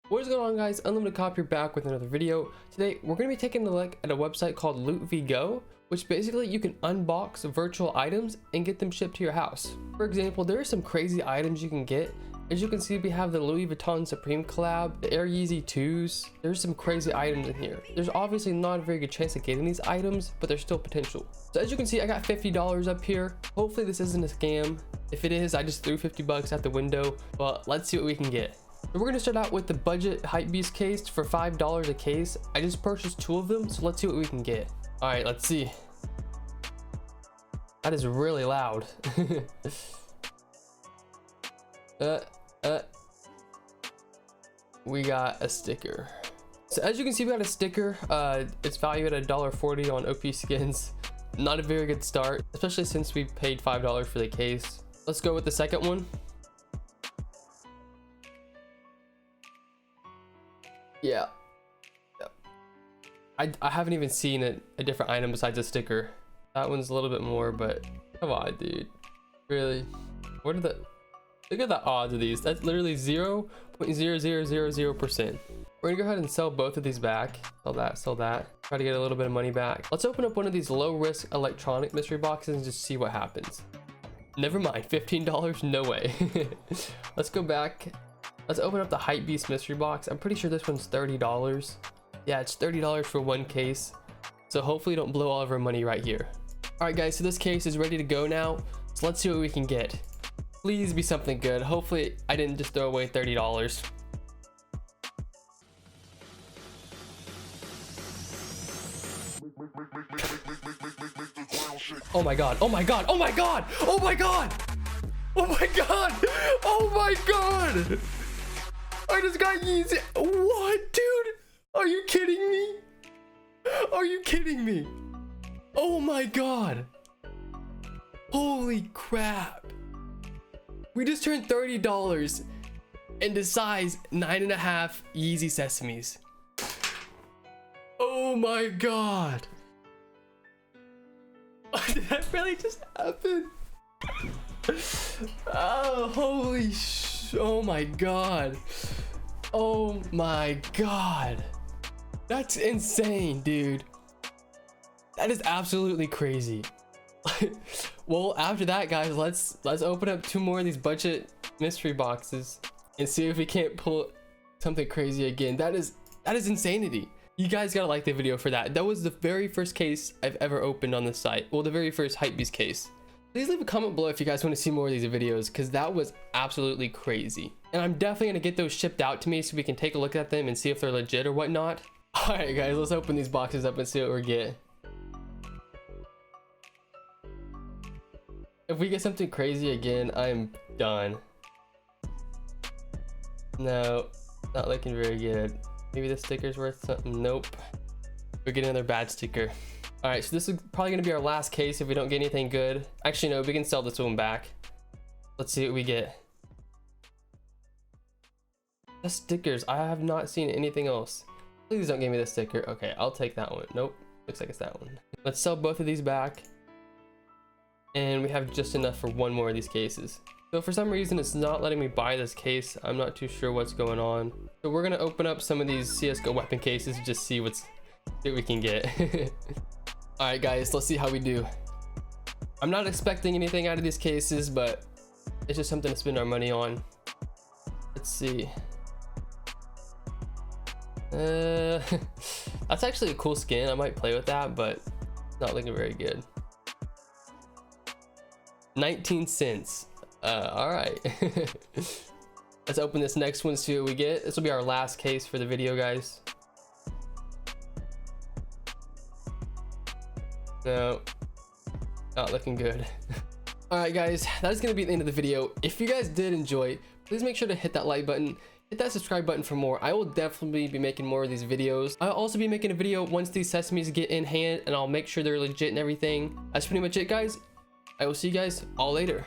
What is going on, guys? Unlimited Cop here, back with another video. Today we're going to be taking a look at a website called LootVGO, which basically you can unbox virtual items and get them shipped to your house. For example, there are some crazy items you can get. As you can see, we have the Louis Vuitton Supreme collab, the Air Yeezy 2s. There's some crazy items in here. There's obviously not a very good chance of getting these items, but there's still potential. So as you can see, I got $50 up here. Hopefully this isn't a scam. If it is, I just threw 50 bucks out the window, but let's see what we can get. So we're gonna start out with the budget Hypebeast case for $5 a case. I just purchased 2 of them, so let's see what we can get. All right, let's see. That is really loud. We got a sticker. So as you can see, we got a sticker. It's valued at $1.40 on OP Skins. Not a very good start, especially since we paid $5 for the case. Let's go with the second one. Yeah. I haven't even seen a different item besides a sticker. That one's a little bit more, but come on, dude. Really? What are the... Look at the odds of these. That's literally 0.0000%. We're gonna go ahead and sell both of these back. Sell that. Try to get a little bit of money back. Let's open up one of these low risk electronic mystery boxes and just see what happens. Never mind, $15? No way. Let's go back. Let's open up the Hypebeast mystery box. I'm pretty sure this one's $30. Yeah, it's $30 for one case. So hopefully don't blow all of our money right here. All right, guys, so this case is ready to go now. So let's see what we can get. Please be something good. Hopefully I didn't just throw away $30. Oh my god. Oh my god. Oh my god. Oh my god. Oh my god. Oh my god. I just got Yeezy. What, dude? Are you kidding me? Are you kidding me? Oh my god. Holy crap. We just turned $30 into size 9.5 Yeezy Sesames. Oh my god. Did that really just happen? Oh, holy oh my god. Oh my god. That's insane, dude. That is absolutely crazy. Well, after that, guys, let's open up 2 more of these budget mystery boxes and see if we can't pull something crazy again. That is insanity. You guys gotta like the video for that. That was the very first case I've ever opened on this site. Well, the very first Hypebeast case. Please leave a comment below if you guys want to see more of these videos, because that was absolutely crazy. And I'm definitely gonna get those shipped out to me so we can take a look at them and see if they're legit or whatnot. All right, guys, let's open these boxes up and see what we get. If we get something crazy again, I'm done. No, not looking very good. Maybe the sticker's worth something. Nope. We're getting another bad sticker. All right, so this is probably gonna be our last case if we don't get anything good. Actually, no, we can sell this one back. Let's see what we get. The stickers, I have not seen anything else. Please don't give me the sticker. Okay, I'll take that one. Nope, looks like it's that one. Let's sell both of these back. And we have just enough for 1 more of these cases. So for some reason, it's not letting me buy this case. I'm not too sure what's going on. So we're gonna open up some of these CSGO weapon cases and just see what we can get. All right, guys, let's see how we do. I'm not expecting anything out of these cases, but it's just something to spend our money on. Let's see. That's actually a cool skin. I might play with that, but it's not looking very good. 19 cents. All right. Let's open this next one, see what we get. This will be our last case for the video, guys. No, not looking good. All right, guys, that's gonna be the end of the video. If you guys did enjoy, please make sure to hit that like button, hit that subscribe button for more. I will definitely be making more of these videos. I'll also be making a video once these sesames get in hand, and I'll make sure they're legit and everything. That's pretty much it, guys. I will see you guys all later.